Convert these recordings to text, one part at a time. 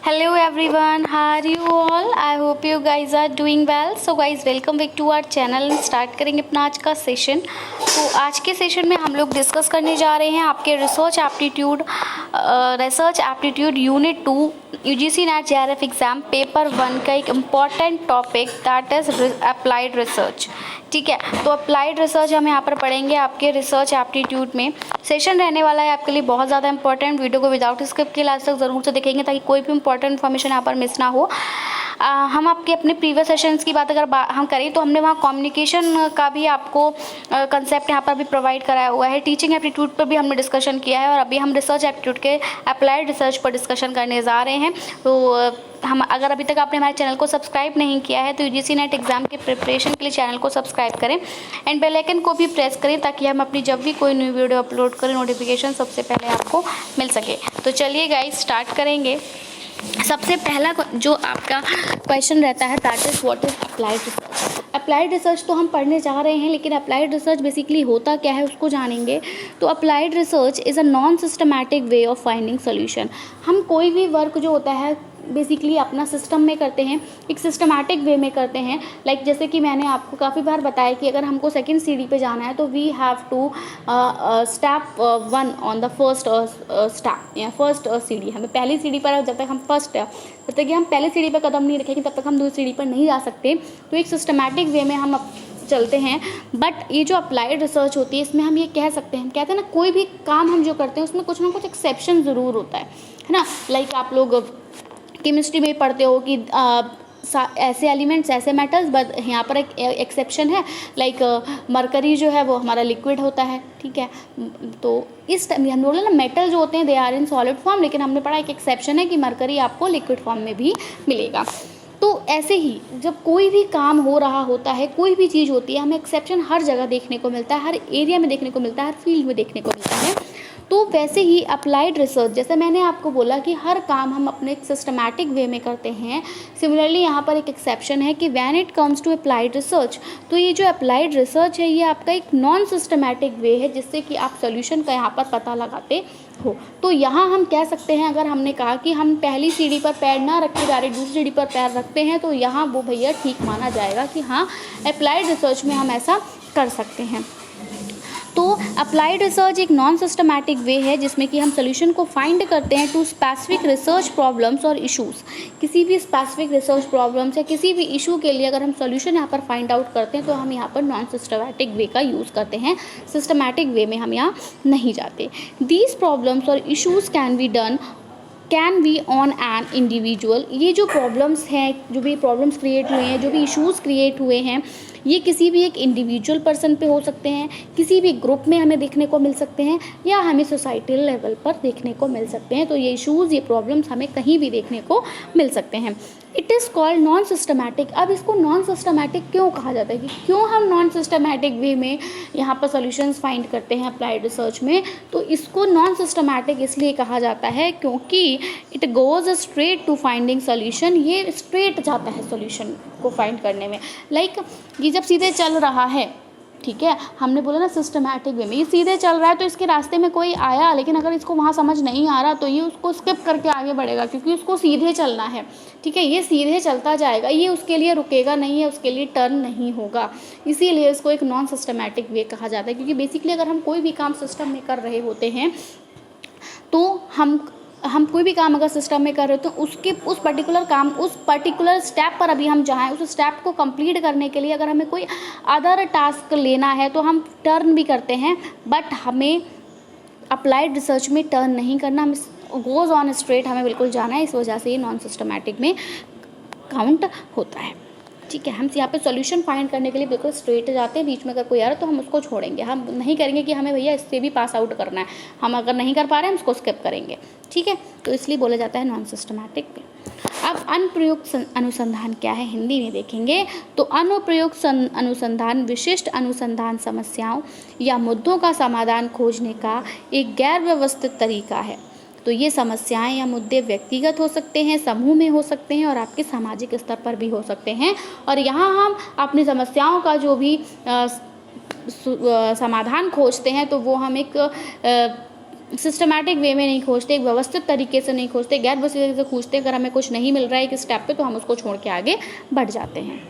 Hello everyone, how are you all? I hope you guys are doing well. So guys, welcome back to our channel. Start करेंगे अपना आज का session. तो आज के session में हम लोग डिस्कस करने जा रहे हैं आपके research aptitude unit 2 UGC NET JRF exam paper 1 का एक important topic that is applied research. ठीक है, तो अप्लाइड रिसर्च हम यहाँ पर पढ़ेंगे आपके रिसर्च एप्टीट्यूड में। सेशन रहने वाला है आपके लिए बहुत ज़्यादा इंपॉर्टेंट। वीडियो को विदाउट स्किप के लास्ट तक ज़रूर से देखेंगे ताकि कोई भी इंपॉर्टेंट इन्फॉर्मेशन यहाँ पर मिस ना हो। हम आपके अपने प्रीवियस सेशंस की बात अगर हम करें तो हमने वहाँ कम्युनिकेशन का भी आपको कंसेप्ट यहाँ पर भी प्रोवाइड कराया हुआ है। टीचिंग एप्टीट्यूड पर भी हमने डिस्कशन किया है और अभी हम रिसर्च एप्टीट्यूड के अप्लाइड रिसर्च पर डिस्कशन करने जा रहे हैं। तो हम अगर अभी तक आपने हमारे चैनल को सब्सक्राइब नहीं किया है तो UGC NET एग्ज़ाम के प्रिपरेशन के लिए चैनल को सब्सक्राइब करें एंड बेल आइकन को भी प्रेस करें ताकि हम अपनी जब भी कोई न्यू वीडियो अपलोड करें नोटिफिकेशन सबसे पहले आपको मिल सके। तो चलिए गाइस स्टार्ट करेंगे। सबसे पहला जो आपका क्वेश्चन रहता है that is what is applied research. Applied research तो हम पढ़ने जा रहे हैं, लेकिन अप्लाइड रिसर्च बेसिकली होता क्या है उसको जानेंगे। तो applied research is a non systematic way of finding solution. हम कोई भी वर्क जो होता है बेसिकली अपना सिस्टम में करते हैं, एक सिस्टमैटिक वे में करते हैं। लाइक जैसे कि मैंने आपको काफ़ी बार बताया कि अगर हमको सेकंड सीढ़ी पे जाना है तो we have to step 1 on the first step या फर्स्ट सीढ़ी। हमें पहली सीढ़ी पर जब तक हम जब तक कि हम पहली सीढ़ी पर कदम नहीं रखेंगे तब तक हम दूसरी सीढ़ी पर नहीं जा सकते। तो एक सिस्टमैटिक वे में हम चलते हैं। बट ये जो अप्लाइड रिसर्च होती है इसमें हम ये कह सकते हैं, हम कहते हैं ना कोई भी काम हम जो करते हैं उसमें कुछ ना कुछ एक्सेप्शन ज़रूर होता है ना। लाइक आप लोग केमिस्ट्री में पढ़ते हो कि ऐसे एलिमेंट्स ऐसे मेटल्स, बट यहाँ पर एक एक्सेप्शन है। लाइक मरकरी जो है वो हमारा लिक्विड होता है। ठीक है, तो इस टाइम हम बोले ना मेटल जो होते हैं they are in solid form, लेकिन हमने पढ़ा एक एक्सेप्शन है कि मरकरी आपको लिक्विड फॉर्म में भी मिलेगा। तो ऐसे ही जब कोई भी काम हो रहा होता है, कोई भी चीज़ होती है, हमें एक्सेप्शन हर जगह देखने को मिलता है, हर एरिया में देखने को मिलता है, हर फील्ड में देखने को मिलता है। तो वैसे ही अप्लाइड रिसर्च, जैसे मैंने आपको बोला कि हर काम हम अपने एक सिस्टमैटिक वे में करते हैं, सिमिलरली यहाँ पर एक एक्सेप्शन है कि when it comes to applied research, तो ये जो अप्लाइड रिसर्च है ये आपका एक नॉन सिस्टमैटिक वे है जिससे कि आप सोल्यूशन का यहाँ पर पता लगाते हो। तो यहाँ हम कह सकते हैं, अगर हमने कहा कि हम पहली सीढ़ी पर पैर ना रख के डायरेक्ट दूसरी सीढ़ी पर पैर रखते हैं तो यहाँ वो भैया ठीक माना जाएगा कि हाँ अप्लाइड रिसर्च में हम ऐसा कर सकते हैं। तो अप्लाइड रिसर्च एक नॉन सिस्टमैटिक वे है जिसमें कि हम सोल्यूशन को फाइंड करते हैं टू स्पेसिफिक रिसर्च प्रॉब्लम्स और इश्यूज़। किसी भी स्पेसिफिक रिसर्च प्रॉब्लम्स या किसी भी इशू के लिए अगर हम सोल्यूशन यहाँ पर फाइंड आउट करते हैं तो हम यहाँ पर नॉन सिस्टमैटिक वे का यूज़ करते हैं, सिस्टमैटिक वे में हम यहाँ नहीं जाते। दीज प्रॉब्लम्स और issues can be on an individual. ये जो प्रॉब्लम्स हैं, जो भी प्रॉब्लम्स क्रिएट हुए हैं, जो भी इश्यूज़ क्रिएट हुए हैं, ये किसी भी एक इंडिविजुअल पर्सन पे हो सकते हैं, किसी भी ग्रुप में हमें देखने को मिल सकते हैं, या हमें सोसाइटल लेवल पर देखने को मिल सकते हैं। तो ये इश्यूज़, ये प्रॉब्लम्स हमें कहीं भी देखने को मिल सकते हैं। It is called non systematic. अब इसको नॉन सिस्टमैटिक क्यों कहा जाता है, कि क्यों हम नॉन सिस्टमैटिक वे में यहाँ पर सॉल्यूशंस फाइंड करते हैं अप्लाइड रिसर्च में। तो इसको नॉन सिस्टमैटिक इसलिए कहा जाता है क्योंकि it goes straight to finding solution. ये स्ट्रेट जाता है सॉल्यूशन को फाइंड करने में। लाइक ये जब सीधे चल रहा है, ठीक है, हमने बोला ना सिस्टमैटिक वे में, ये सीधे चल रहा है तो इसके रास्ते में कोई आया, लेकिन अगर इसको वहाँ समझ नहीं आ रहा तो ये उसको स्किप करके आगे बढ़ेगा क्योंकि उसको सीधे चलना है। ठीक है, ये सीधे चलता जाएगा, ये उसके लिए रुकेगा नहीं है, उसके लिए टर्न नहीं होगा। इसीलिए इसको एक नॉन सिस्टमैटिक वे कहा जाता है, क्योंकि बेसिकली अगर हम कोई भी काम सिस्टम में कर रहे होते हैं तो हम कोई भी काम अगर सिस्टम में कर रहे हो तो उसके उस पर्टिकुलर स्टेप पर अभी हम जहाँ उस स्टेप को कंप्लीट करने के लिए अगर हमें कोई अदर टास्क लेना है तो हम टर्न भी करते हैं, बट हमें अप्लाइड रिसर्च में टर्न नहीं करना, हम गोज़ ऑन स्ट्रेट हमें बिल्कुल जाना है। इस वजह से ये नॉन सिस्टमैटिक में काउंट होता है। ठीक है, हम यहाँ पे सॉल्यूशन फाइंड करने के लिए बिल्कुल स्ट्रेट जाते हैं, बीच में अगर कोई आ रहा है तो हम उसको छोड़ेंगे, हम नहीं करेंगे कि हमें भैया इससे भी पास आउट करना है, हम अगर नहीं कर पा रहे हैं हम उसको स्किप करेंगे। ठीक है, तो इसलिए बोला जाता है नॉन सिस्टमैटिक पे। अब अनुप्रयुक्त अनुसंधान क्या है, हिंदी में देखेंगे तो अनुप्रयुक्त अनुसंधान विशिष्ट अनुसंधान समस्याओं या मुद्दों का समाधान खोजने का एक गैर व्यवस्थित तरीका है। तो ये समस्याएं या मुद्दे व्यक्तिगत हो सकते हैं, समूह में हो सकते हैं और आपके सामाजिक स्तर पर भी हो सकते हैं। और यहाँ हम अपनी समस्याओं का जो भी समाधान खोजते हैं तो वो हम एक सिस्टमैटिक वे में नहीं खोजते, एक व्यवस्थित तरीके से नहीं खोजते, गैर व्यवस्थित तरीके से खोजते। अगर हमें कुछ नहीं मिल रहा है एक स्टेप पे तो हम उसको छोड़ के आगे बढ़ जाते हैं।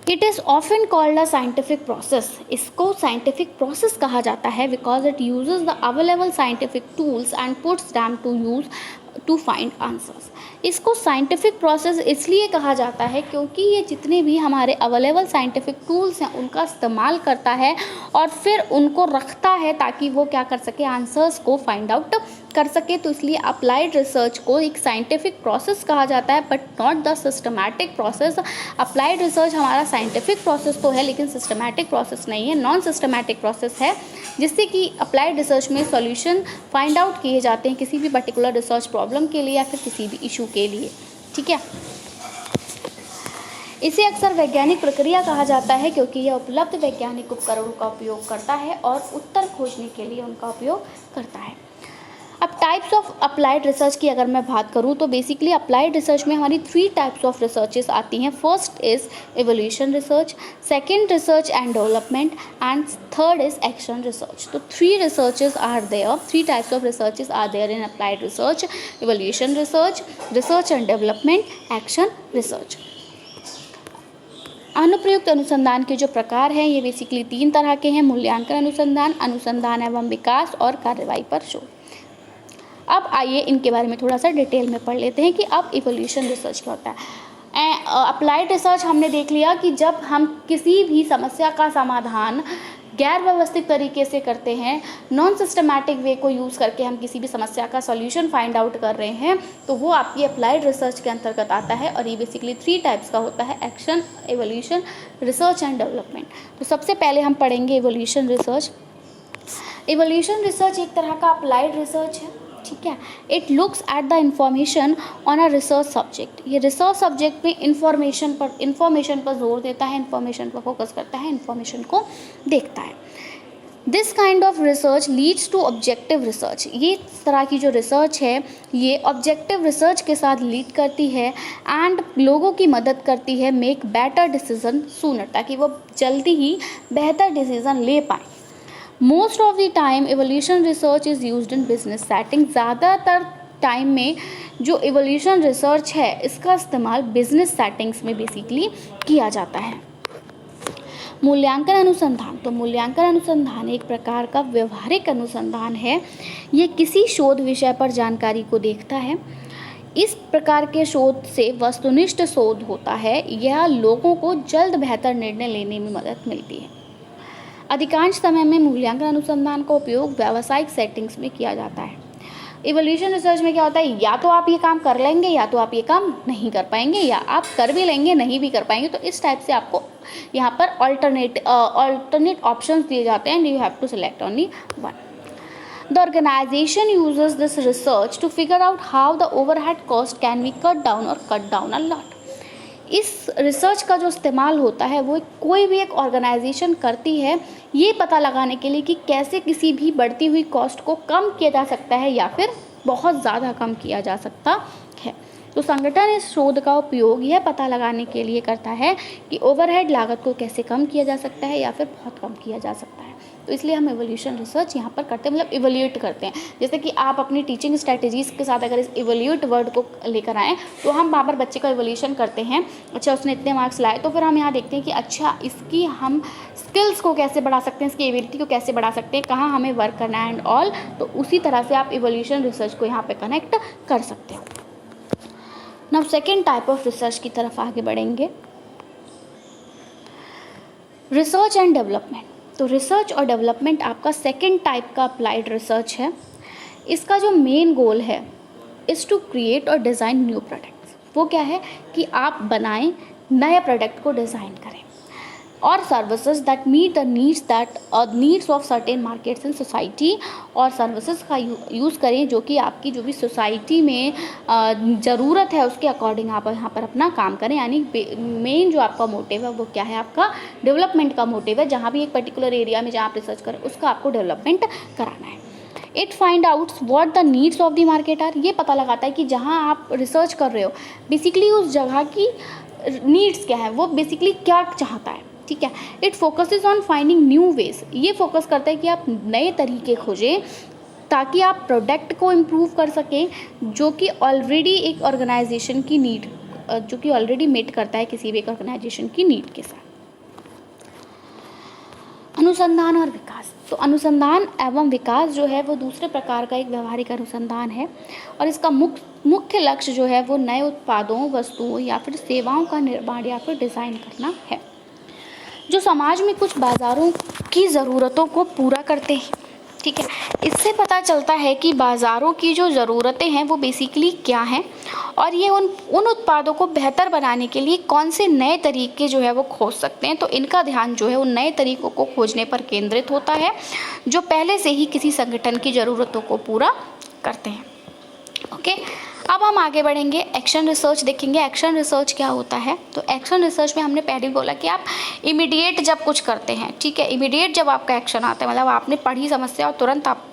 It is often called a scientific process. इसको साइंटिफिक प्रोसेस कहा जाता है because it uses the available scientific tools and puts them to use to find answers. इसको साइंटिफिक प्रोसेस इसलिए कहा जाता है क्योंकि ये जितने भी हमारे अवेलेबल साइंटिफिक टूल्स हैं उनका इस्तेमाल करता है और फिर उनको रखता है ताकि वो क्या कर सके, आंसर्स को फाइंड आउट कर सके। तो इसलिए अप्लाइड रिसर्च को एक साइंटिफिक प्रोसेस कहा जाता है but not the systematic process. Applied research हमारा साइंटिफिक प्रोसेस तो है लेकिन सिस्टमैटिक प्रोसेस नहीं है, नॉन सिस्टमैटिक प्रोसेस है, जिससे कि अप्लाइड रिसर्च में सॉल्यूशन फाइंड आउट किए जाते हैं किसी भी पर्टिकुलर रिसर्च प्रॉब्लम के लिए या फिर किसी भी इशू के लिए। ठीक है, इसे अक्सर वैज्ञानिक प्रक्रिया कहा जाता है क्योंकि यह उपलब्ध वैज्ञानिक उपकरणों का उपयोग करता है और उत्तर खोजने के लिए उनका उपयोग करता है। अब टाइप्स ऑफ अप्लाइड रिसर्च की अगर मैं बात करूँ तो बेसिकली अप्लाइड रिसर्च में हमारी 3 टाइप्स ऑफ रिसर्चेस आती हैं। First is evolution research, second research and development and third is action research. तो 3 researches are there, 3 types of researches are there in applied research, evolution research, research and development, action research. अनुप्रयुक्त अनुसंधान के जो प्रकार हैं ये basically 3 तरह के हैं, मूल्यांकन अनुसंधान, अनुसंधान एवं विकास और कार्रवाई पर शोध। अब आइए इनके बारे में थोड़ा सा डिटेल में पढ़ लेते हैं कि अब इवोल्यूशन रिसर्च क्या होता है। अप्लाइड रिसर्च हमने देख लिया कि जब हम किसी भी समस्या का समाधान गैर व्यवस्थित तरीके से करते हैं, नॉन सिस्टमैटिक वे को यूज़ करके हम किसी भी समस्या का सॉल्यूशन फाइंड आउट कर रहे हैं तो वो आपकी अप्लाइड रिसर्च के अंतर्गत आता है और ये बेसिकली 3 टाइप्स का होता है, action, evolution, research and development. तो सबसे पहले हम पढ़ेंगे एवोल्यूशन रिसर्च। एवोल्यूशन रिसर्च एक तरह का अप्लाइड रिसर्च है। ठीक है, it looks at the information on a research subject. ये रिसर्च सब्जेक्ट में इंफॉर्मेशन पर जोर देता है, इंफॉर्मेशन पर फोकस करता है, इंफॉर्मेशन को देखता है। This kind of research leads to objective research. ये तरह की जो रिसर्च है ये ऑब्जेक्टिव रिसर्च के साथ लीड करती है एंड लोगों की मदद करती है मेक बेटर डिसीजन सूनर, ताकि वो जल्दी ही बेहतर डिसीजन ले पाएँ। Most of the time evolution research is used in business setting. ज़्यादातर टाइम में जो एवोल्यूशन रिसर्च है इसका इस्तेमाल बिजनेस सेटिंग्स में बेसिकली किया जाता है। मूल्यांकन अनुसंधान, तो मूल्यांकन अनुसंधान एक प्रकार का व्यवहारिक अनुसंधान है। ये किसी शोध विषय पर जानकारी को देखता है। इस प्रकार के शोध से वस्तुनिष्ठ शोध होता है। यह लोगों को जल्द बेहतर निर्णय लेने में मदद मिलती है। अधिकांश समय में मूल्यांकन अनुसंधान का उपयोग व्यावसायिक सेटिंग्स में किया जाता है। इवोल्यूशन रिसर्च में क्या होता है, या तो आप ये काम कर लेंगे या तो आप ये काम नहीं कर पाएंगे, या आप कर भी लेंगे नहीं भी कर पाएंगे। तो इस टाइप से आपको यहाँ पर अल्टरनेट ऑप्शंस दिए जाते हैं and you have to select only one. The organization uses this research to figure out how the overhead cost can be cut down a lot. इस रिसर्च का जो इस्तेमाल होता है वो कोई भी एक ऑर्गेनाइजेशन करती है ये पता लगाने के लिए कि कैसे किसी भी बढ़ती हुई कॉस्ट को कम किया जा सकता है या फिर बहुत ज़्यादा कम किया जा सकता है। तो संगठन इस शोध का उपयोग यह पता लगाने के लिए करता है कि ओवरहेड लागत को कैसे कम किया जा सकता है या फिर बहुत कम किया जा सकता है। तो इसलिए हम इवोल्यूशन रिसर्च यहाँ पर करते हैं, मतलब इवोल्यूट करते हैं। जैसे कि आप अपनी टीचिंग स्ट्रैटेजीज़ के साथ अगर इस इवोल्यूट वर्ड को लेकर आएँ तो हम वहाँ पर बच्चे का इवोल्यूशन करते हैं। अच्छा, उसने इतने मार्क्स लाए तो फिर हम यहाँ देखते हैं कि अच्छा इसकी हम स्किल्स को कैसे बढ़ा सकते हैं, इसकी एबिलिटी को कैसे बढ़ा सकते हैं, कहाँ हमें वर्क करना है एंड ऑल। तो उसी तरह से आप इवोल्यूशन रिसर्च को यहाँ पर कनेक्ट कर सकते हो। Now second type of research की तरफ आगे बढ़ेंगे, रिसर्च एंड डेवलपमेंट। तो रिसर्च और डेवलपमेंट आपका सेकेंड टाइप का अप्लाइड रिसर्च है। इसका जो मेन गोल है इज़ टू क्रिएट और डिज़ाइन न्यू प्रोडक्ट्स। वो क्या है कि आप बनाएं नए प्रोडक्ट को डिज़ाइन करें और services that meet the needs of certain markets in society, और सर्विसेज का यूज़ करें जो कि आपकी जो भी सोसाइटी में ज़रूरत है उसके अकॉर्डिंग आप यहाँ पर अपना काम करें। यानी मेन जो आपका मोटिव है वो क्या है, आपका डेवलपमेंट का मोटिव है। जहाँ भी एक पर्टिकुलर एरिया में जहाँ आप रिसर्च करें उसका आपको डेवलपमेंट कराना है। It find outs what the needs of the market are. ये पता लगाता है कि जहाँ आप रिसर्च कर रहे हो बेसिकली उस जगह की नीड्स क्या है, वो बेसिकली क्या चाहता है। ठीक है। It focuses on finding new ways, ये फोकस करता है कि आप नए तरीके खोजें ताकि आप प्रोडक्ट को इम्प्रूव कर सकें, जो कि ऑलरेडी एक ऑर्गेनाइजेशन की नीड, जो कि ऑलरेडी मीट करता है किसी भी एक ऑर्गेनाइजेशन की नीड के साथ। अनुसंधान और विकास, तो अनुसंधान एवं विकास जो है वो दूसरे प्रकार का एक व्यवहारिक अनुसंधान है और इसका मुख्य लक्ष्य जो है वो नए उत्पादों, वस्तुओं या फिर सेवाओं का निर्माण या फिर डिज़ाइन करना है, जो समाज में कुछ बाज़ारों की ज़रूरतों को पूरा करते हैं। ठीक है, इससे पता चलता है कि बाज़ारों की जो ज़रूरतें हैं वो बेसिकली क्या हैं और ये उन उत्पादों को बेहतर बनाने के लिए कौन से नए तरीके जो है वो खोज सकते हैं। तो इनका ध्यान जो है उन नए तरीकों को खोजने पर केंद्रित होता है जो पहले से ही किसी संगठन की ज़रूरतों को पूरा करते हैं। ओके, अब हम आगे बढ़ेंगे, एक्शन रिसर्च देखेंगे। एक्शन रिसर्च क्या होता है? तो एक्शन रिसर्च में हमने पहले बोला कि आप इमीडिएट जब कुछ करते हैं, ठीक है, इमीडिएट जब आपका एक्शन आता है, मतलब आपने पढ़ी समस्या और तुरंत आप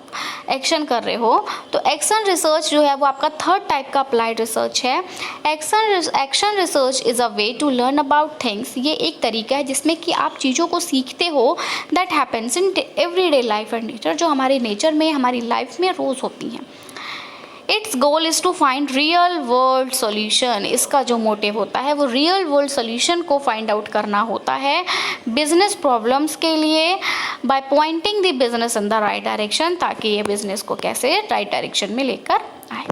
एक्शन कर रहे हो, तो एक्शन रिसर्च जो है वो आपका थर्ड टाइप का अप्लाइड रिसर्च है। Action research is a way to learn about things, ये एक तरीका है जिसमें कि आप चीज़ों को सीखते हो that happens in everyday life and nature, जो हमारे नेचर में, हमारी लाइफ में रोज़ होती हैं। It's goal is to find real world solution, इसका जो मोटिव होता है वो रियल वर्ल्ड सोल्यूशन को फाइंड आउट करना होता है बिजनेस प्रॉब्लम्स के लिए, by pointing the business in the right direction, ताकि ये बिजनेस को कैसे राइट डायरेक्शन में लेकर आए।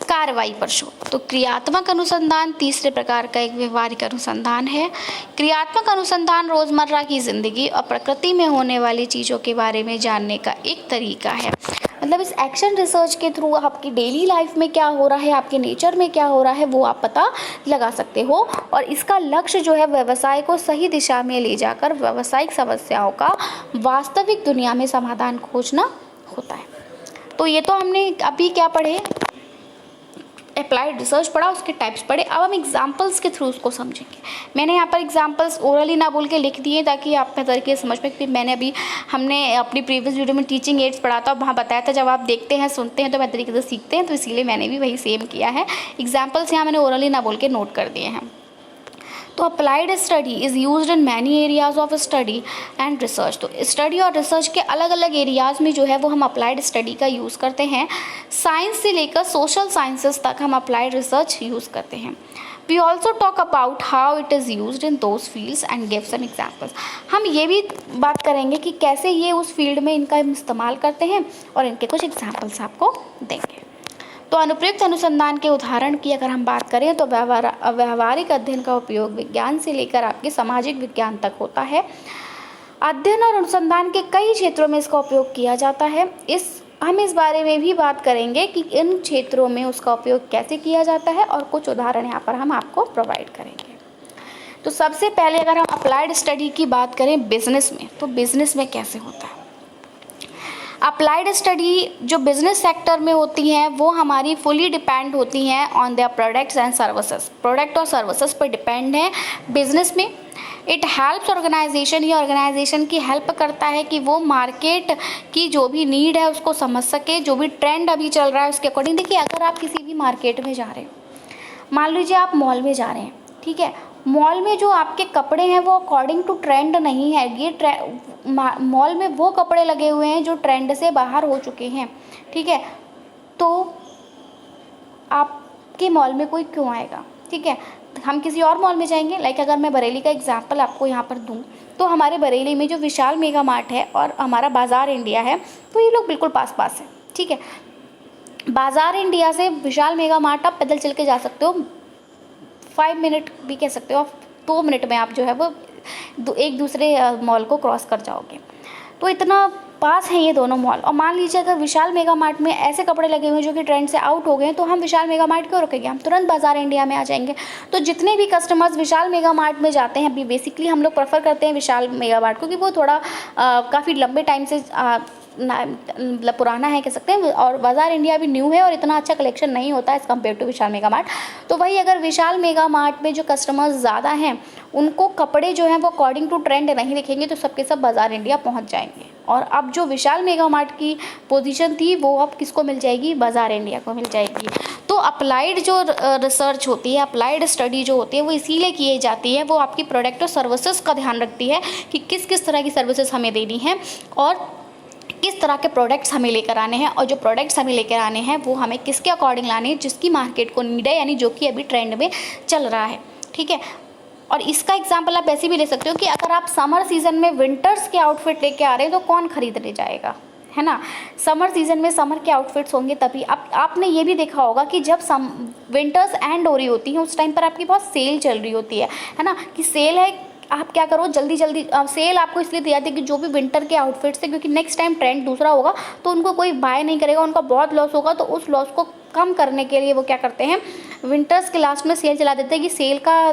कार्रवाई पर शोध, तो क्रियात्मक अनुसंधान तीसरे प्रकार का एक व्यवहारिक अनुसंधान है। क्रियात्मक अनुसंधान रोज़मर्रा की ज़िंदगी और प्रकृति में होने वाली चीज़ों के बारे में जानने का एक तरीका है। मतलब इस एक्शन रिसर्च के थ्रू आपकी डेली लाइफ में क्या हो रहा है, आपके नेचर में क्या हो रहा है, वो आप पता लगा सकते हो और इसका लक्ष्य जो है व्यवसाय को सही दिशा में ले जाकर व्यावसायिक समस्याओं का वास्तविक दुनिया में समाधान खोजना होता है। तो ये तो हमने अभी क्या पढ़े, अप्लाइड रिसर्च पढ़ा, उसके टाइप्स पढ़े। अब हम एग्जांपल्स के थ्रू उसको समझेंगे। मैंने यहाँ पर एग्जांपल्स ओरली ना बोल के लिख दिए ताकि आप तरीके से समझ पाए, क्योंकि मैंने हमने अपनी प्रीवियस वीडियो में टीचिंग एड्स पढ़ा था, वहाँ बताया था जब आप देखते हैं, सुनते हैं तो मैं तरीके से सीखते हैं, तो इसीलिए मैंने भी वही सेम किया है। एग्जाम्पल्स यहाँ मैंने ओरली ना बोल के नोट कर दिए हैं। तो applied study is used in many areas of study and research, तो स्टडी और रिसर्च के अलग अलग एरियाज़ में जो है वो हम अप्लाइड स्टडी का यूज़ करते हैं। साइंस से लेकर सोशल साइंसेस तक हम अप्लाइड रिसर्च यूज़ करते हैं। We also talk about how it is used in those fields and give some examples, हम ये भी बात करेंगे कि कैसे ये उस फील्ड में इनका इस्तेमाल करते हैं और इनके कुछ एग्जाम्पल्स आपको देंगे। तो अनुप्रयुक्त अनुसंधान के उदाहरण की अगर हम बात करें तो व्यवहारिक अध्ययन का उपयोग विज्ञान से लेकर आपके सामाजिक विज्ञान तक होता है। अध्ययन और अनुसंधान के कई क्षेत्रों में इसका उपयोग किया जाता है। हम इस बारे में भी बात करेंगे कि इन क्षेत्रों में उसका उपयोग कैसे किया जाता है और कुछ उदाहरण यहाँ पर हम आपको प्रोवाइड करेंगे। तो सबसे पहले अगर हम अप्लाइड स्टडी की बात करें बिजनेस में, तो बिजनेस में कैसे होता है। अप्लाइड स्टडी जो बिजनेस सेक्टर में होती हैं वो हमारी फुली डिपेंड होती हैं on their products and services, product और सर्विसेज पर डिपेंड है बिजनेस में। इट हेल्प्स ऑर्गेनाइजेशन, ये ऑर्गेनाइजेशन की हेल्प करता है कि वो मार्केट की जो भी नीड है उसको समझ सके, जो भी ट्रेंड अभी चल रहा है उसके अकॉर्डिंग। देखिए, अगर आप किसी भी मार्केट में जा रहे हैं, मान लीजिए आप मॉल में जा रहे हैं, ठीक है, मॉल में जो आपके कपड़े हैं वो अकॉर्डिंग टू ट्रेंड नहीं है, ये मॉल में वो कपड़े लगे हुए हैं जो ट्रेंड से बाहर हो चुके हैं, ठीक है, तो आपके मॉल में कोई क्यों आएगा, ठीक है। हम किसी और मॉल में जाएंगे, लाइक अगर मैं बरेली का एग्जांपल आपको यहाँ पर दूँ तो हमारे बरेली में जो विशाल मेगा मार्ट है और हमारा बाज़ार इंडिया है, तो ये लोग बिल्कुल पास पास है, ठीक है। बाज़ार इंडिया से विशाल मेगा मार्ट आप पैदल चल के जा सकते हो, 5 मिनट भी कह सकते हो, 2 मिनट में आप जो है वो एक दूसरे मॉल को क्रॉस कर जाओगे। तो इतना पास हैं ये दोनों मॉल। और मान लीजिए अगर विशाल मेगा मार्ट में ऐसे कपड़े लगे हुए हैं जो कि ट्रेंड से आउट हो गए हैं, तो हम विशाल मेगा मार्ट क्यों रुकेंगे, हम तुरंत बाज़ार इंडिया में आ जाएंगे। तो जितने भी कस्टमर्स विशाल मेगा मार्ट में जाते हैं, अभी बेसिकली हम लोग प्रेफर करते हैं विशाल मेगा मार्ट, क्योंकि वो थोड़ा काफ़ी लंबे टाइम से मतलब पुराना है कह सकते हैं, और बाज़ार इंडिया भी न्यू है और इतना अच्छा कलेक्शन नहीं होता है as compare to Vishal Mega Mart. तो वही अगर विशाल मेगा मार्ट में जो कस्टमर्स ज़्यादा हैं उनको कपड़े जो हैं वो अकॉर्डिंग टू ट्रेंड नहीं दिखेंगे, तो सबके सब बाज़ार इंडिया पहुंच जाएंगे। और अब जो विशाल मेगा मार्ट की पोजीशन थी वो अब किसको मिल जाएगी, बाज़ार इंडिया को मिल जाएगी। तो तो अप्लाइड जो रिसर्च होती है, अप्लाइड स्टडी जो होती है वो इसीलिए की जाती है, वो आपकी प्रोडक्ट और सर्विसेज का ध्यान रखती है कि किस किस तरह की सर्विसेज हमें देनी है और किस तरह के प्रोडक्ट्स हमें लेकर आने हैं, और जो प्रोडक्ट्स हमें लेकर आने हैं वो हमें किसके अकॉर्डिंग लाने हैं, जिसकी मार्केट को नीड है, यानी जो कि अभी ट्रेंड में चल रहा है। ठीक है, और इसका एग्जांपल आप ऐसे भी ले सकते हो कि अगर आप समर सीजन में विंटर्स के आउटफिट लेके आ रहे हैं तो कौन खरीदने जाएगा, है ना। समर सीजन में समर के आउटफिट्स होंगे तभी। अब आपने ये भी देखा होगा कि जब विंटर्स एंड हो रही होती हैं उस टाइम पर आपकी बहुत सेल चल रही होती है ना, कि सेल है, आप क्या करो जल्दी जल्दी सेल आपको इसलिए दी जाती है कि जो भी विंटर के आउटफिट्स है, क्योंकि नेक्स्ट टाइम ट्रेंड दूसरा होगा तो उनको कोई बाय नहीं करेगा, उनका बहुत लॉस होगा, तो उस लॉस को कम करने के लिए वो क्या करते हैं, विंटर्स के लास्ट में सेल चला देते हैं कि सेल का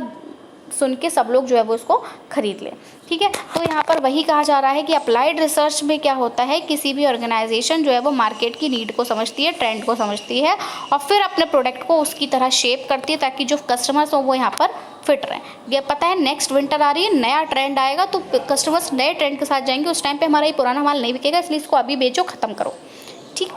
सुन के सब लोग जो है वो उसको खरीद लें। ठीक है, तो यहाँ पर वही कहा जा रहा है कि अप्लाइड रिसर्च में क्या होता है, किसी भी ऑर्गेनाइजेशन जो है वो मार्केट की नीड को समझती है, ट्रेंड को समझती है और फिर अपने प्रोडक्ट को उसकी तरह शेप करती है ताकि जो कस्टमर्स हो वो यहाँ पर फिट रहें। ये पता है नेक्स्ट विंटर आ रही है, नया ट्रेंड आएगा तो कस्टमर्स नए ट्रेंड के साथ जाएंगे, उस टाइम पर हमारा ये पुराना माल नहीं बिकेगा, इसलिए इसको अभी बेचो, ख़त्म करो। ठीक,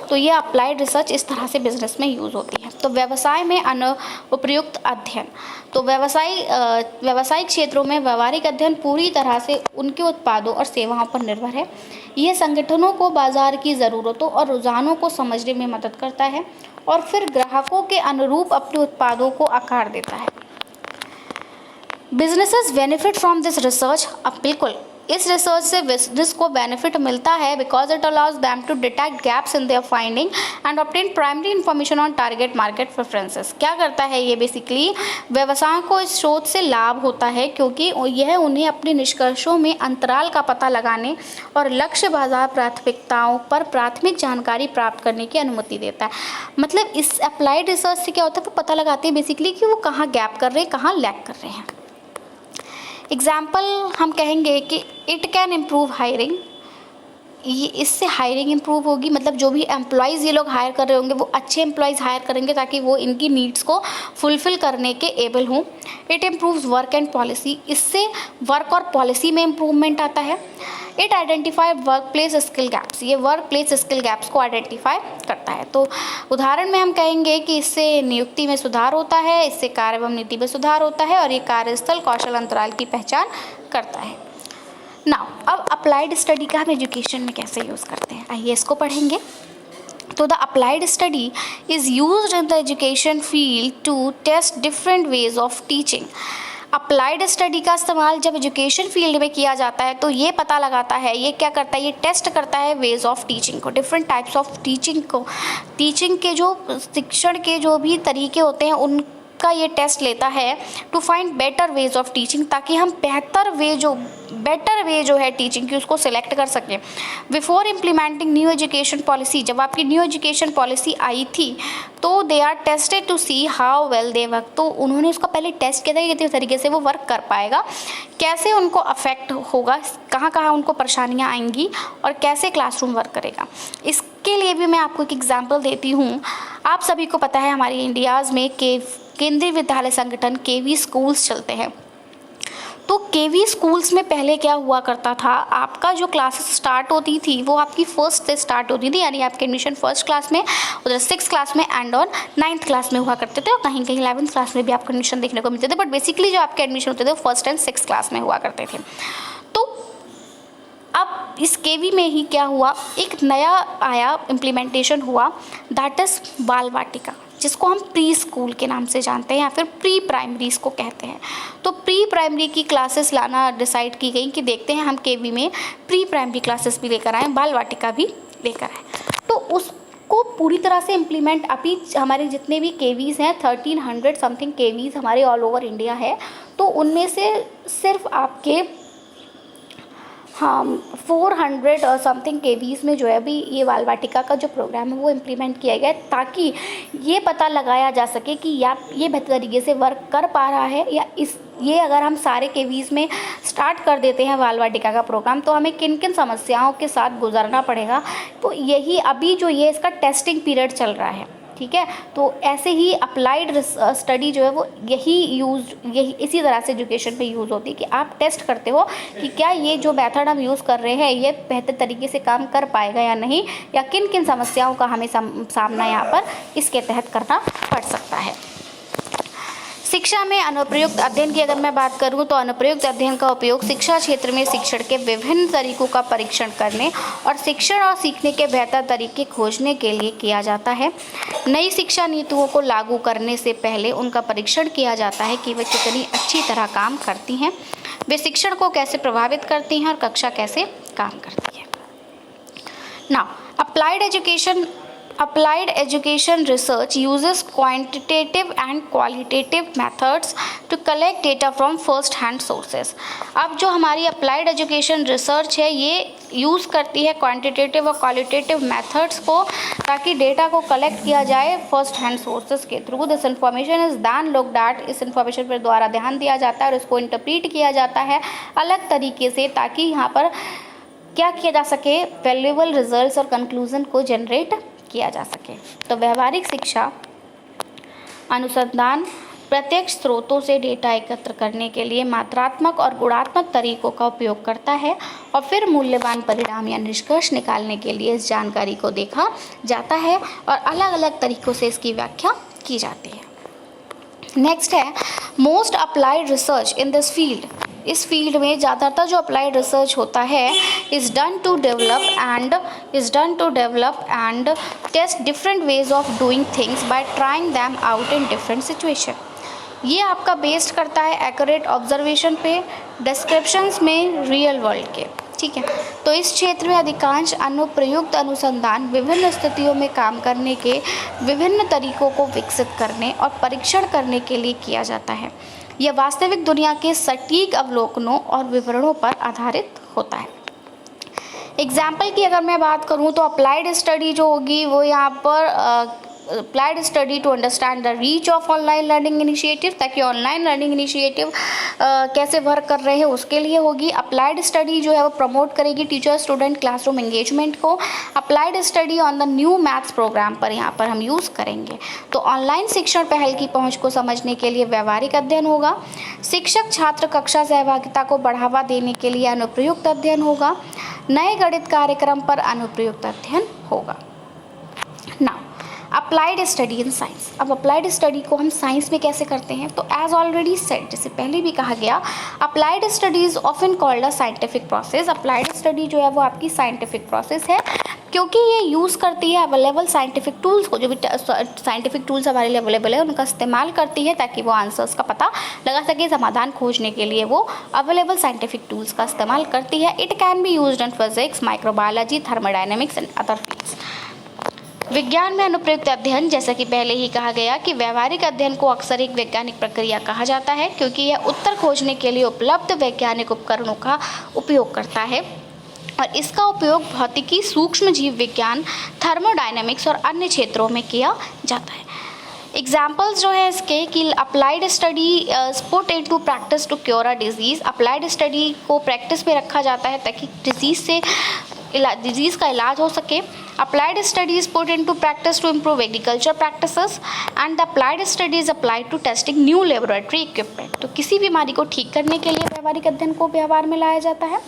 तो ये अप्लाइड रिसर्च इस तरह से बिजनेस में यूज़ होती है। तो व्यवसाय में अनुपयुक्त अध्ययन, तो व्यावसायिक क्षेत्रों में व्यवहारिक अध्ययन पूरी तरह से उनके उत्पादों और सेवाओं पर निर्भर है। यह संगठनों को बाजार की ज़रूरतों और रुझानों को समझने में मदद करता है और फिर ग्राहकों के अनुरूप अपने उत्पादों को आकार देता है। Businesses benefit from this research, अब बिल्कुल इस रिसर्च से बिजनेस को बेनिफिट मिलता है because it allows them to detect gaps in their finding and obtain primary information on target market preferences. क्या करता है ये, बेसिकली व्यवसाय को इस शोध से लाभ होता है क्योंकि यह उन्हें अपने निष्कर्षों में अंतराल का पता लगाने और लक्ष्य बाजार प्राथमिकताओं पर प्राथमिक जानकारी प्राप्त करने की अनुमति देता है। मतलब इस अप्लाइड रिसर्च से क्या होता है, वो पता लगाते हैं बेसिकली कि वो कहाँ गैप कर रहे हैं, कहाँ लैग कर रहे हैं। एग्जाम्पल हम कहेंगे कि इट कैन इम्प्रूव हायरिंग, ये इससे हायरिंग इम्प्रूव होगी, मतलब जो भी एम्प्लॉयज़ ये लोग हायर कर रहे होंगे वो अच्छे एम्प्लॉयज़ हायर करेंगे ताकि वो इनकी नीड्स को फुलफ़िल करने के एबल हों। It improves work and policy, इससे वर्क और पॉलिसी में इम्प्रूवमेंट आता है। It identify work place skill gaps, ये वर्क प्लेस स्किल गैप्स को आइडेंटिफाई करता है। तो उदाहरण में हम कहेंगे कि इससे नियुक्ति में सुधार होता है, इससे कार्य एवं नीति में सुधार होता है और ये कार्यस्थल कौशल अंतराल की पहचान करता है। नाउ अब अप्लाइड स्टडी का हम एजुकेशन में कैसे यूज़ करते हैं, आइए इसको पढ़ेंगे। तो the applied study is used in the education field to test different ways of teaching. Applied study का इस्तेमाल जब एजुकेशन फील्ड में किया जाता है तो ये पता लगाता है, ये क्या करता है, ये टेस्ट करता है वेज ऑफ टीचिंग को, डिफरेंट टाइप्स ऑफ टीचिंग को, टीचिंग के जो शिक्षण के जो भी तरीके होते हैं उनका ये टेस्ट लेता है to find better ways of teaching, ताकि हम बेटर वे जो है टीचिंग की उसको सिलेक्ट कर सकें। Before implementing new education policy, जब आपकी न्यू एजुकेशन पॉलिसी आई थी तो they are tested to see how well they work, तो उन्होंने उसका पहले टेस्ट किया था कि किस तरीके से वो वर्क कर पाएगा, कैसे उनको अफेक्ट होगा, कहाँ कहाँ उनको परेशानियाँ आएंगी और कैसे क्लासरूम वर्क करेगा। इसके लिए भी मैं आपको एक एग्जाम्पल देती हूँ। आप सभी को पता है हमारी इंडियाज़ में केंद्रीय विद्यालय संगठन केवी स्कूल्स चलते हैं। तो केवी स्कूल्स में पहले क्या हुआ करता था, आपका जो क्लासेस स्टार्ट होती थी वो आपकी फर्स्ट से स्टार्ट होती थी, यानी आपके एडमिशन फर्स्ट क्लास में, उधर 6th क्लास में एंड ऑन 9th क्लास में हुआ करते थे और कहीं कहीं 11th क्लास में भी आपको एडमिशन देखने को मिलते थे, बट बेसिकली जो आपके एडमिशन होते थे वो 1st एंड 6th क्लास में हुआ करते थे। तो अब इस केवी में ही क्या हुआ, एक नया आया, इम्प्लीमेंटेशन हुआ, दैट इज़ बाल वाटिका, जिसको हम प्री स्कूल के नाम से जानते हैं या फिर प्री प्राइमरी इसको कहते हैं। तो प्री प्राइमरी की क्लासेस लाना डिसाइड की गई कि देखते हैं हम केवी में प्री प्राइमरी क्लासेस भी लेकर आएँ, बाल वाटिका भी लेकर आएँ। तो उसको पूरी तरह से इम्प्लीमेंट अभी हमारे जितने भी केवीज़ हैं 1300 समथिंग केवीज़ हमारे ऑल ओवर इंडिया है, तो उनमें से सिर्फ आपके 400 और समथिंग केवीज़ में जो है अभी ये बाल वाटिका का जो प्रोग्राम है वो इम्प्लीमेंट किया गया है, ताकि ये पता लगाया जा सके कि या ये बेहतर तरीके से वर्क कर पा रहा है या ये अगर हम सारे केवीज़ में स्टार्ट कर देते हैं बाल वाटिका का प्रोग्राम तो हमें किन किन समस्याओं के साथ गुजरना पड़ेगा। तो यही अभी जो ये इसका टेस्टिंग पीरियड चल रहा है, ठीक है। तो ऐसे ही अप्लाइड स्टडी जो है वो यही इसी तरह से एजुकेशन में यूज़ होती है कि आप टेस्ट करते हो कि क्या ये जो मेथड हम यूज़ कर रहे हैं ये बेहतर तरीके से काम कर पाएगा या नहीं, या किन किन समस्याओं का हमें सामना यहाँ पर इसके तहत करना पड़ सकता है। शिक्षा में अनुप्रयुक्त अध्ययन की अगर मैं बात करूं तो अनुप्रयुक्त अध्ययन का उपयोग शिक्षा क्षेत्र में शिक्षण के विभिन्न तरीकों का परीक्षण करने और शिक्षण और सीखने के बेहतर तरीके खोजने के लिए किया जाता है। नई शिक्षा नीतियों को लागू करने से पहले उनका परीक्षण किया जाता है कि वे कितनी अच्छी तरह काम करती हैं, वे शिक्षण को कैसे प्रभावित करती हैं और कक्षा कैसे काम करती है। Now Applied education research uses quantitative and qualitative methods to collect data from first hand sources। अब जो हमारी अप्लाइड एजुकेशन रिसर्च है ये यूज़ करती है क्वांटिटेटिव और क्वालिटेटिव मेथड्स को, ताकि डेटा को कलेक्ट किया जाए फर्स्ट हैंड सोर्सेज के through. This information is then looked at, इस इन्फॉर्मेशन पर द्वारा ध्यान दिया जाता है और इसको इंटरप्रीट किया जाता है अलग तरीके से, ताकि यहाँ पर क्या किया जा सके, वैल्यूएबल रिजल्ट्स और कंक्लूजन को जनरेट किया जा सके। तो व्यवहारिक शिक्षा अनुसंधान प्रत्यक्ष स्रोतों से डेटा एकत्र करने के लिए मात्रात्मक और गुणात्मक तरीकों का उपयोग करता है और फिर मूल्यवान परिणाम या निष्कर्ष निकालने के लिए इस जानकारी को देखा जाता है और अलग अलग तरीकों से इसकी व्याख्या की जाती है। नेक्स्ट है most applied research in this field. इस फील्ड में ज़्यादातर जो अप्लाइड रिसर्च होता है is done to develop and test different ways of doing things by trying them out in different situation. ये आपका बेस्ड करता है एक्यूरेट ऑब्जर्वेशन पे, डिस्क्रिप्शंस में रियल वर्ल्ड के, ठीक है। तो इस क्षेत्र में अधिकांश अनुप्रयुक्त अनुसंधान विभिन्न स्थितियों में काम करने के विभिन्न तरीकों को विकसित करने और परीक्षण करने के लिए किया जाता है। यह वास्तविक दुनिया के सटीक अवलोकनों और विवरणों पर आधारित होता है। एग्जाम्पल की अगर मैं बात करूं तो अप्लाइड स्टडी जो होगी वो यहाँ पर applied study to understand the reach of online learning initiative, ताकि ऑनलाइन लर्निंग इनिशिएटिव कैसे वर्क कर रहे हैं उसके लिए होगी। अप्लाइड स्टडी जो है वो प्रमोट करेगी टीचर स्टूडेंट क्लासरूम एंगेजमेंट को। Applied study on the new maths programme पर यहाँ पर हम यूज़ करेंगे। तो ऑनलाइन शिक्षण पहल की पहुँच को समझने के लिए व्यवहारिक अध्ययन होगा। शिक्षक छात्र कक्षा सहभागिता को बढ़ावा देने के लिए अनुप्रयुक्त अध्ययन होगा। नए गणित कार्यक्रम पर अनुप्रयुक्त अध्ययन होगा। Now applied study in science. अब अप्लाइड स्टडी को हम साइंस में कैसे करते हैं, तो एज ऑलरेडी सेड, जैसे पहले भी कहा गया, applied study is often called a scientific process. Applied study जो है वो आपकी साइंटिफिक प्रोसेस है, क्योंकि ये यूज़ करती है अवेलेबल साइंटिफिक टूल्स को, जो भी साइंटिफिक टूल्स हमारे लिए अवेलेबल है उनका इस्तेमाल करती है, ताकि वो आंसर्स का पता लगा सके। समाधान खोजने के लिए वो अवेलेबल साइंटिफिक टूल्स का इस्तेमाल करती है। It can be used in physics, microbiology, thermodynamics and other fields. विज्ञान में अनुप्रयुक्त अध्ययन, जैसा कि पहले ही कहा गया कि व्यवहारिक अध्ययन को अक्सर एक वैज्ञानिक प्रक्रिया कहा जाता है, क्योंकि यह उत्तर खोजने के लिए उपलब्ध वैज्ञानिक उपकरणों का उपयोग करता है और इसका उपयोग भौतिकी, सूक्ष्म जीव विज्ञान, थर्मोडायनेमिक्स और अन्य क्षेत्रों में किया जाता है। एग्जाम्पल्स जो है इसके कि applied study put into practice to cure a disease. Applied study को प्रैक्टिस में रखा जाता है ताकि डिजीज़ का इलाज हो सके। Applied studies put into practice to improve agriculture practices and the applied studies applied to testing new laboratory equipment. तो किसी बीमारी को ठीक करने के लिए व्यवहारिक अध्ययन को व्यवहार में लाया जाता है।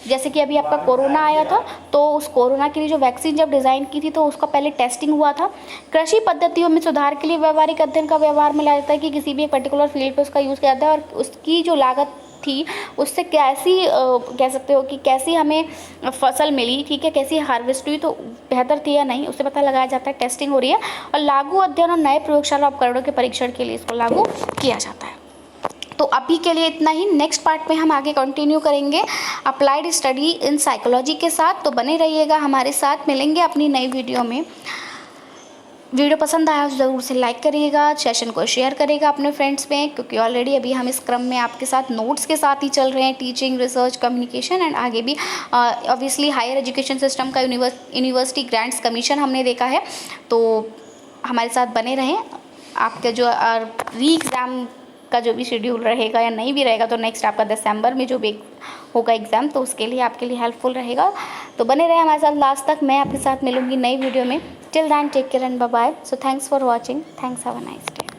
जैसे कि अभी आपका कोरोना आया था, तो उस कोरोना के लिए जो वैक्सीन जब डिज़ाइन की थी तो उसका पहले टेस्टिंग हुआ था। कृषि पद्धतियों में सुधार के लिए व्यवहारिक अध्ययन का व्यवहार में लाया जाता है कि किसी भी एक पर्टिकुलर फील्ड पे उसका यूज़ किया जाता है और उसकी जो लागत थी उससे कैसी कह सकते हो कि कैसी हमें फसल मिली, ठीक है, कैसी हार्वेस्ट हुई, तो बेहतर थी या नहीं, उससे पता लगाया जाता है। टेस्टिंग हो रही है और लागू अध्ययन और नए प्रयोगशाला उपकरणों के परीक्षण के लिए इसको लागू किया जाता है। तो अभी के लिए इतना ही। नेक्स्ट पार्ट में हम आगे कंटिन्यू करेंगे अप्लाइड स्टडी इन साइकोलॉजी के साथ। तो बने रहिएगा हमारे साथ, मिलेंगे अपनी नई वीडियो में। वीडियो पसंद आया तो ज़रूर से लाइक करिएगा, सेशन को शेयर करिएगा अपने फ्रेंड्स में, क्योंकि ऑलरेडी अभी हम इस क्रम में आपके साथ नोट्स के साथ ही चल रहे हैं, टीचिंग, रिसर्च, कम्युनिकेशन एंड आगे भी ऑब्वियसली हायर एजुकेशन सिस्टम का यूनिवर्सिटी ग्रांट्स कमीशन हमने देखा है। तो हमारे साथ बने रहें। आपके जो री एग्ज़ाम का जो भी शेड्यूल रहेगा या नहीं भी रहेगा, तो नेक्स्ट आपका दिसंबर में जो भी होगा एग्ज़ाम, तो उसके लिए आपके लिए हेल्पफुल रहेगा। तो बने रहे हमारे साथ लास्ट तक। मैं आपके साथ मिलूँगी नई वीडियो में। Till then, take care and bye bye. So thanks for watching. Thanks, have a nice day.